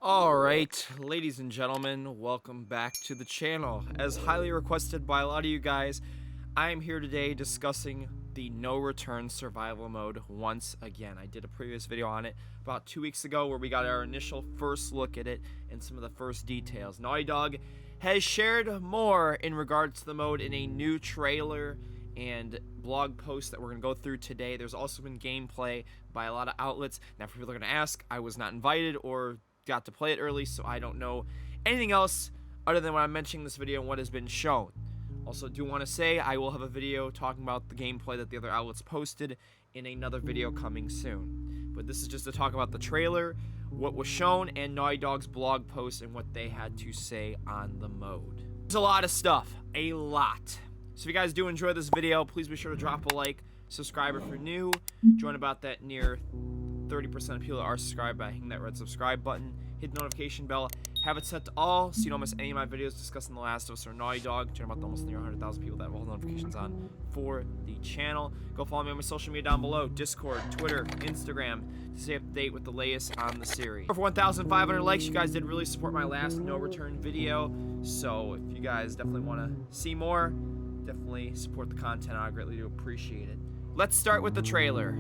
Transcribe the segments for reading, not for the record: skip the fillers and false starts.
Alright, ladies and gentlemen, welcome back to the channel. As highly requested by a lot of you guys, I am here today discussing the no return survival mode once again. I did a previous video on it about 2 weeks ago where we got our initial first look at it and some of the first details. Naughty Dog has shared more in regards to the mode in a new trailer and blog post that we're going to go through today. There's also been gameplay by a lot of outlets. Now, for people are going to ask, I was not invited or got to play it early, so I don't know anything else other than what I'm mentioning in this video and what has been shown. Also, do want to say I will have a video talking about the gameplay that the other outlets posted in another video coming soon. But this is just to talk about the trailer, what was shown, and Naughty Dog's blog post and what they had to say on the mode. There's a lot of stuff, a lot. So if you guys do enjoy this video, please be sure to drop a like, subscribe if you're new, join about that near 30% of people that are subscribed by hitting that red subscribe button, hit the notification bell, have it set to all so you don't miss any of my videos discussing The Last of Us or Naughty Dog. Join about almost near 100,000 people that have all the notifications on for the channel. Go follow me on my social media down below, Discord, Twitter, Instagram, to stay up to date with the latest on the series. For 1,500 likes, you guys did really support my last no return video, so if you guys definitely want to see more, definitely support the content. I greatly do appreciate it. Let's start with the trailer.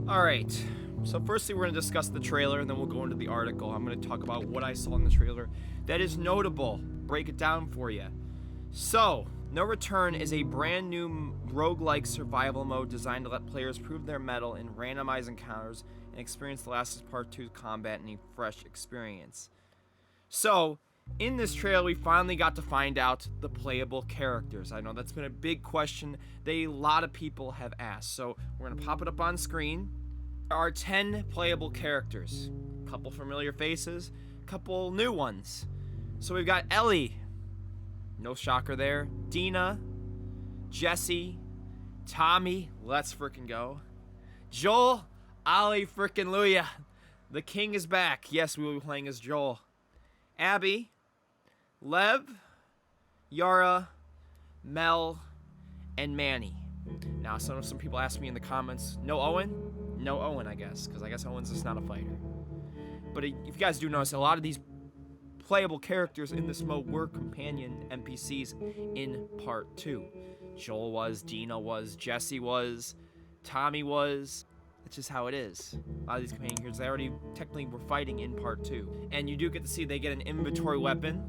Alright, so firstly we're going to discuss the trailer and then we'll go into the article. I'm going to talk about what I saw in the trailer that is notable, break it down for you. So, No Return is a brand new roguelike survival mode designed to let players prove their mettle in randomized encounters and experience The Last of Us Part 2 combat in a fresh experience. So, in this trailer we finally got to find out the playable characters. I know that's been a big question that a lot of people have asked, so we're going to pop it up on screen. There are 10 playable characters, a couple familiar faces, a couple new ones. So we've got Ellie, no shocker there, Dina, Jesse, Tommy, let's frickin' go, Joel, Ali frickin' Luya, the king is back. Yes, we will be playing as Joel. Abby, Lev, Yara, Mel, and Manny. Now, some people ask me in the comments, no Owen? No Owen, I guess, because I guess Owen's just not a fighter. But if you guys do notice, a lot of these playable characters in this mode were companion NPCs in Part 2. Joel was, Dina was, Jesse was, Tommy was. That's just how it is. A lot of these companion characters, they already technically were fighting in Part 2. And you do get to see they get an inventory weapon.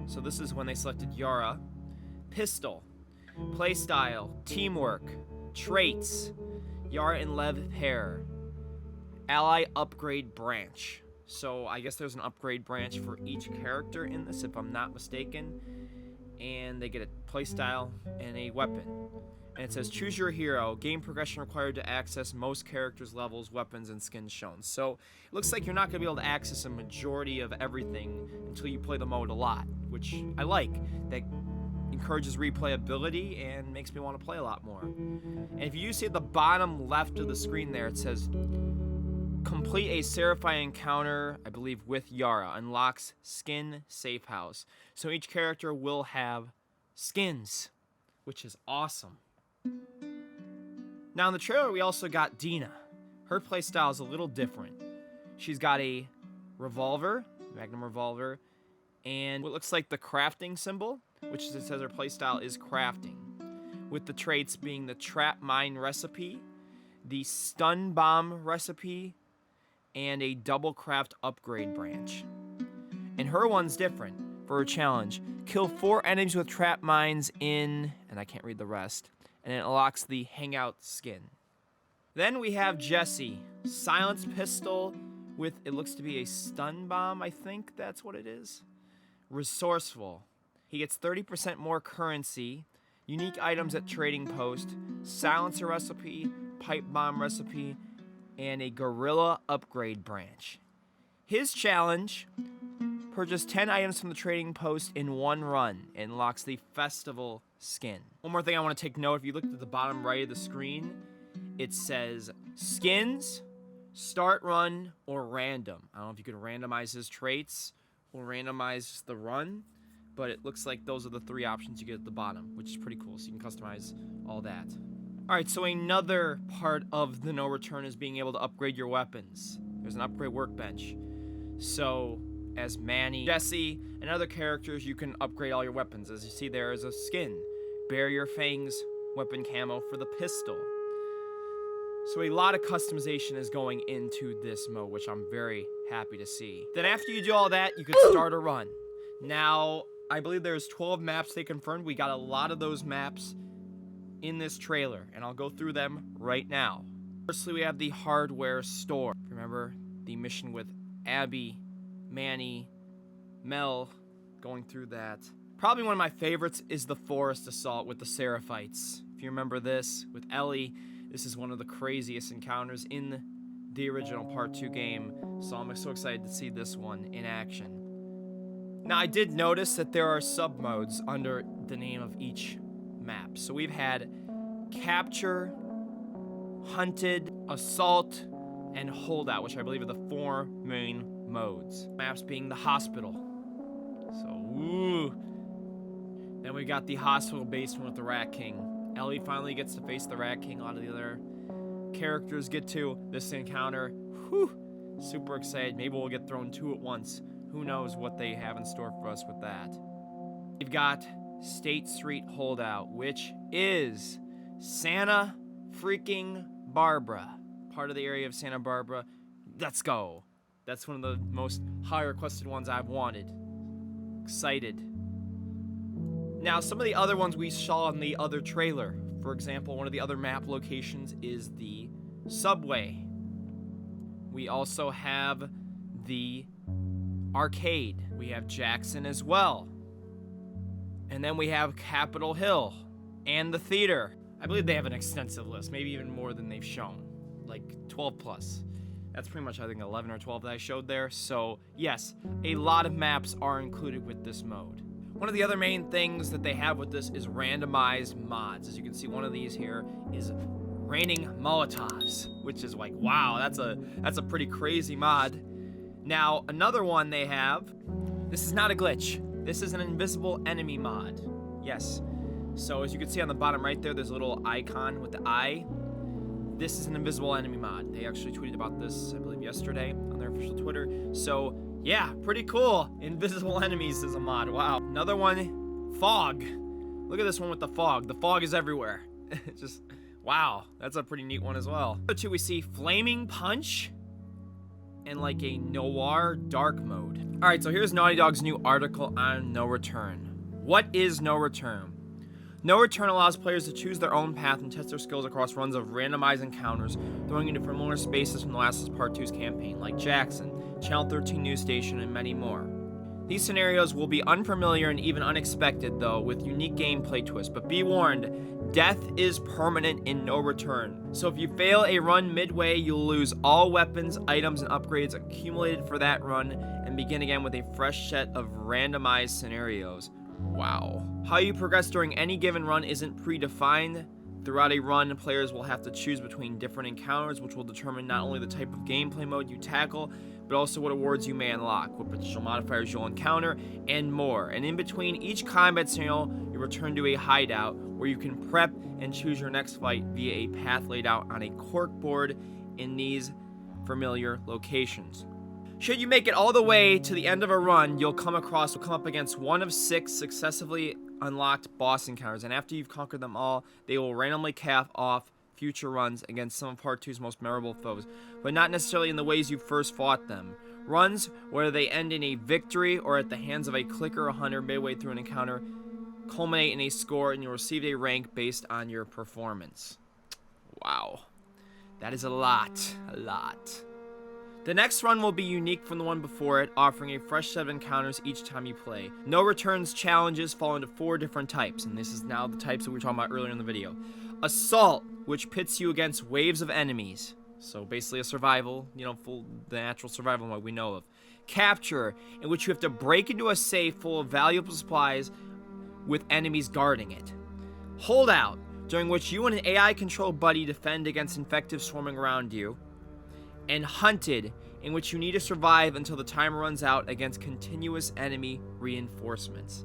So this is when they selected Yara. Pistol, playstyle, teamwork, traits, Yara and Lev pair, ally upgrade branch. So I guess there's an upgrade branch for each character in this, if I'm not mistaken. And they get a playstyle and a weapon. And it says choose your hero. Game progression required to access most characters, levels, weapons, and skins shown. So it looks like you're not going to be able to access a majority of everything until you play the mode a lot, which I like. That encourages replayability and makes me want to play a lot more. And if you see at the bottom left of the screen there, it says Complete a Seraphite encounter, I believe, with Yara. Unlocks skin safe house. So each character will have skins, which is awesome. Now in the trailer, we also got Dina. Her playstyle is a little different. She's got a revolver, magnum revolver, and what looks like the crafting symbol, which it says her playstyle is crafting, with the traits being the trap mine recipe, the stun bomb recipe, and a double craft upgrade branch. And her one's different. For her challenge, kill 4 enemies with trap mines in, and I can't read the rest, and it unlocks the hangout skin. Then we have Jesse, silenced pistol with, it looks to be a stun bomb, I think that's what it is. Resourceful. He gets 30% more currency, unique items at trading post, silencer recipe, pipe bomb recipe, and a gorilla upgrade branch. His challenge, purchase 10 items from the trading post in 1 run and unlocks the festival skin. One more thing I want to take note, if you look at the bottom right of the screen, it says skins, start run, or random. I don't know if you could randomize his traits or randomize the run, but it looks like those are the 3 options you get at the bottom, which is pretty cool, so you can customize all that. Alright, so another part of the no return is being able to upgrade your weapons. There's an upgrade workbench. So, as Manny, Jesse, and other characters, you can upgrade all your weapons. As you see, there is a skin. Barrier Fangs weapon camo for the pistol. So a lot of customization is going into this mode, which I'm very happy to see. Then after you do all that, you can start a run. Now, I believe there's 12 maps they confirmed. We got a lot of those maps in this trailer, and I'll go through them right now. Firstly, we have the hardware store. Remember the mission with Abby, Manny, Mel, going through that. Probably one of my favorites is the forest assault with the Seraphites. If you remember this, with Ellie, this is one of the craziest encounters in the original Part 2 game, so I'm so excited to see this one in action. Now, I did notice that there are sub-modes under the name of each map. So we've had Capture, Hunted, Assault, and Holdout, which I believe are the 4 main modes. Maps being the hospital. So, woo! Then we got the hospital basement with the Rat King. Ellie finally gets to face the Rat King. A lot of the other characters get to this encounter. Whew! Super excited. Maybe we'll get thrown 2 at once. Who knows what they have in store for us with that. We've got State Street Holdout, which is Santa freaking Barbara. Part of the area of Santa Barbara. Let's go. That's one of the most high requested ones I've wanted. Excited. Now, some of the other ones we saw in the other trailer. For example, one of the other map locations is the subway. We also have the arcade. We have Jackson as well. And then we have Capitol Hill and the theater. I believe they have an extensive list, maybe even more than they've shown. Like 12 plus. That's pretty much, I think, 11 or 12 that I showed there. So, yes, a lot of maps are included with this mode. One of the other main things that they have with this is randomized mods. As you can see, one of these here is raining Molotovs, which is like, wow, that's a pretty crazy mod. Now, another one they have, this is not a glitch. This is an invisible enemy mod. Yes. So as you can see on the bottom right there, there's a little icon with the eye. This is an invisible enemy mod. They actually tweeted about this, I believe, yesterday on their official Twitter. So, yeah, pretty cool. Invisible enemies is a mod. Wow. Another one, fog. Look at this one with the fog. The fog is everywhere. Just, wow. That's a pretty neat one as well. Number 2, we see Flaming Punch and like a noir dark mode. All right, so here's Naughty Dog's new article on No Return. What is No Return? No Return allows players to choose their own path and test their skills across runs of randomized encounters, throwing into familiar spaces from The Last of Us Part 2's campaign, like Jackson, Channel 13 News Station, and many more. These scenarios will be unfamiliar and even unexpected, though, with unique gameplay twists, but be warned, death is permanent in No Return. So if you fail a run midway, you'll lose all weapons, items, and upgrades accumulated for that run, and begin again with a fresh set of randomized scenarios. Wow. How you progress during any given run isn't predefined. Throughout a run, players will have to choose between different encounters, which will determine not only the type of gameplay mode you tackle, but also what awards you may unlock, what potential modifiers you'll encounter, and more. And in between each combat scenario, you return to a hideout where you can prep and choose your next fight via a path laid out on a corkboard in these familiar locations. Should you make it all the way to the end of a run, you'll come up against one of 6 successively unlocked boss encounters, and after you've conquered them all, they will randomly cap off future runs against some of Part 2's most memorable foes, but not necessarily in the ways you first fought them. Runs, whether they end in a victory or at the hands of a clicker or hunter midway through an encounter, culminate in a score, and you'll receive a rank based on your performance. Wow. That is a lot. The next run will be unique from the one before it, offering a fresh set of encounters each time you play. No returns challenges fall into 4 different types, and this is now the types that we were talking about earlier in the video. Assault, which pits you against waves of enemies. So basically a survival, the natural survival mode we know of. Capture, in which you have to break into a safe full of valuable supplies with enemies guarding it. Holdout, during which you and an AI-controlled buddy defend against infectives swarming around you. And Hunted, in which you need to survive until the time runs out against continuous enemy reinforcements.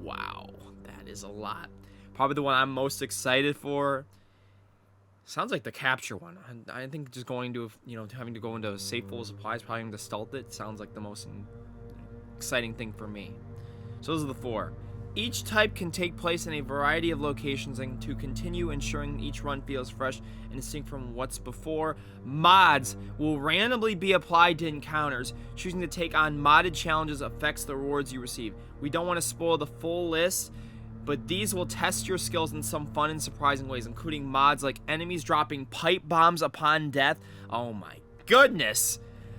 Wow, that is a lot. Probably the one I'm most excited for. Sounds like the capture one. I think just going to, having to go into a safe full of supplies, probably having to stealth it, sounds like the most exciting thing for me. So those are the 4. Each type can take place in a variety of locations, and to continue ensuring each run feels fresh and distinct from what's before, mods will randomly be applied to encounters. Choosing to take on modded challenges affects the rewards you receive. We don't want to spoil the full list, but these will test your skills in some fun and surprising ways, including mods like enemies dropping pipe bombs upon death. Oh my goodness!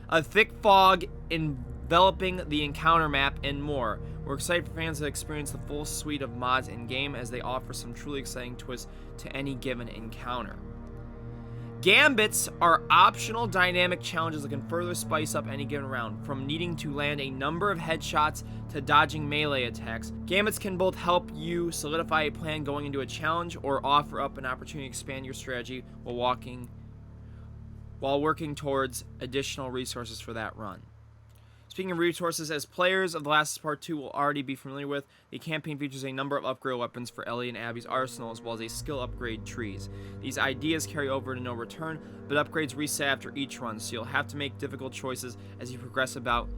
A thick fog enveloping the encounter map, and more. We're excited for fans to experience the full suite of mods in-game, as they offer some truly exciting twists to any given encounter. Gambits are optional dynamic challenges that can further spice up any given round. From needing to land a number of headshots to dodging melee attacks, Gambits can both help you solidify a plan going into a challenge or offer up an opportunity to expand your strategy while working towards additional resources for that run. Speaking of resources, as players of The Last of Us Part 2 will already be familiar with, the campaign features a number of upgrade weapons for Ellie and Abby's arsenal, as well as a skill upgrade trees. These ideas carry over to No Return, but upgrades reset after each run, so you'll have to make difficult choices as you progress about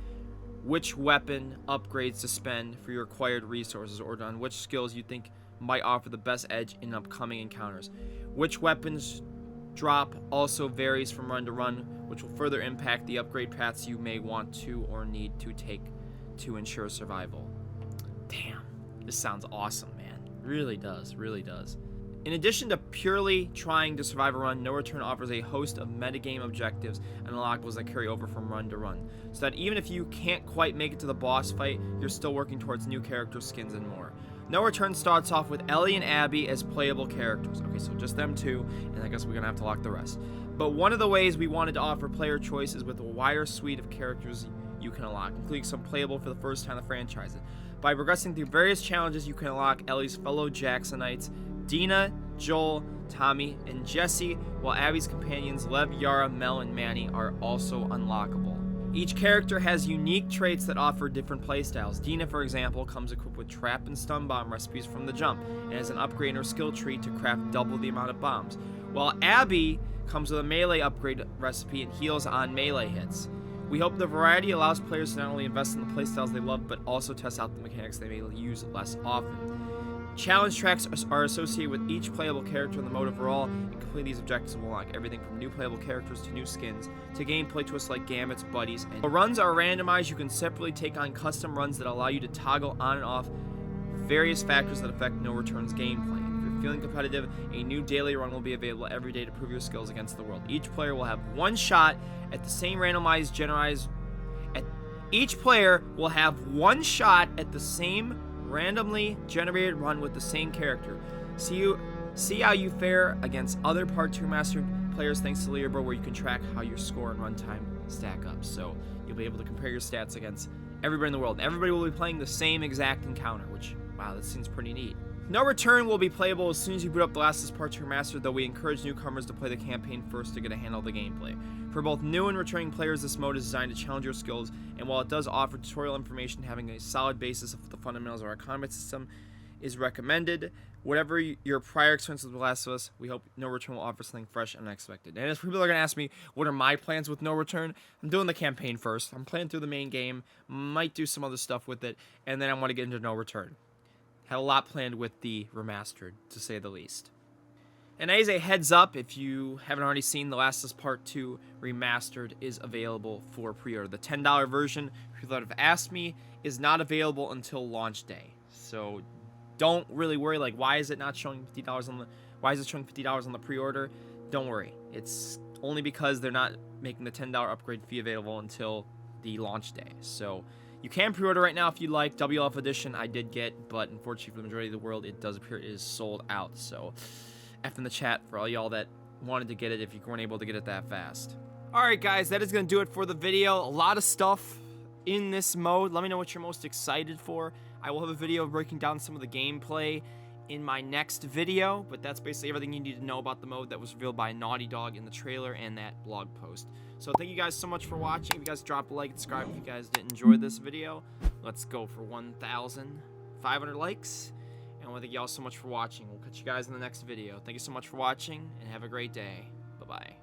which weapon upgrades to spend for your acquired resources, or on which skills you think might offer the best edge in upcoming encounters. Which weapons drop also varies from run to run, which will further impact the upgrade paths you may want to or need to take to ensure survival. Damn, this sounds awesome, man. Really does. In addition to purely trying to survive a run, No Return offers a host of metagame objectives and unlockables that carry over from run to run, so that even if you can't quite make it to the boss fight, you're still working towards new character skins and more. No Return starts off with Ellie and Abby as playable characters. Okay, so just them 2, and I guess we're gonna have to lock the rest. But one of the ways we wanted to offer player choice is with a wider suite of characters you can unlock, including some playable for the first time in the franchise. By progressing through various challenges, you can unlock Ellie's fellow Jacksonites, Dina, Joel, Tommy, and Jesse, while Abby's companions Lev, Yara, Mel, and Manny are also unlockable. Each character has unique traits that offer different playstyles. Dina, for example, comes equipped with trap and stun bomb recipes from the jump, and has an upgrade in her skill tree to craft double the amount of bombs, while Abby comes with a melee upgrade recipe and heals on melee hits. We hope the variety allows players to not only invest in the playstyles they love, but also test out the mechanics they may use less often. Challenge tracks are associated with each playable character in the mode overall, and completing these objectives will unlock everything from new playable characters to new skins, to gameplay twists like Gambits, buddies, and the runs are randomized. You can separately take on custom runs that allow you to toggle on and off various factors that affect No Return's gameplay. If you're feeling competitive, a new daily run will be available every day to prove your skills against the world. Each player will have one shot at the same randomly generated run with the same character. See how you fare against other Part 2 Remastered players thanks to leaderboard, where you can track how your score and runtime stack up. So you'll be able to compare your stats against everybody in the world. And everybody will be playing the same exact encounter, which, wow, that seems pretty neat. No Return will be playable as soon as you boot up The Last of Us Part 2 Remastered, though we encourage newcomers to play the campaign first to get a handle of the gameplay. For both new and returning players, this mode is designed to challenge your skills, and while it does offer tutorial information, having a solid basis of the fundamentals of our combat system is recommended. Whatever your prior experience with The Last of Us, we hope No Return will offer something fresh and unexpected. And if people are going to ask me, what are my plans with No Return? I'm doing the campaign first. I'm playing through the main game, might do some other stuff with it, and then I want to get into No Return. Had a lot planned with the Remastered, to say the least. And as a heads up, if you haven't already seen, The Last of Us Part 2 Remastered is available for pre-order. The $10 version, people that have asked me, is not available until launch day. So don't really worry, like, why is it not showing $50 why is it showing $50 on the pre-order? Don't worry. It's only because they're not making the $10 upgrade fee available until the launch day. So you can pre-order right now if you like. WLF edition I did get, but unfortunately for the majority of the world, it does appear it is sold out. So F in the chat for all y'all that wanted to get it if you weren't able to get it that fast. Alright guys, that is going to do it for the video. A lot of stuff in this mode. Let me know what you're most excited for. I will have a video breaking down some of the gameplay in my next video, but that's basically everything you need to know about the mode that was revealed by Naughty Dog in the trailer and that blog post. So thank you guys so much for watching. If you guys drop a like and subscribe if you guys did enjoy this video. Let's go for 1,500 likes. And I want to thank you all so much for watching. We'll catch you guys in the next video. Thank you so much for watching, and have a great day. Bye-bye.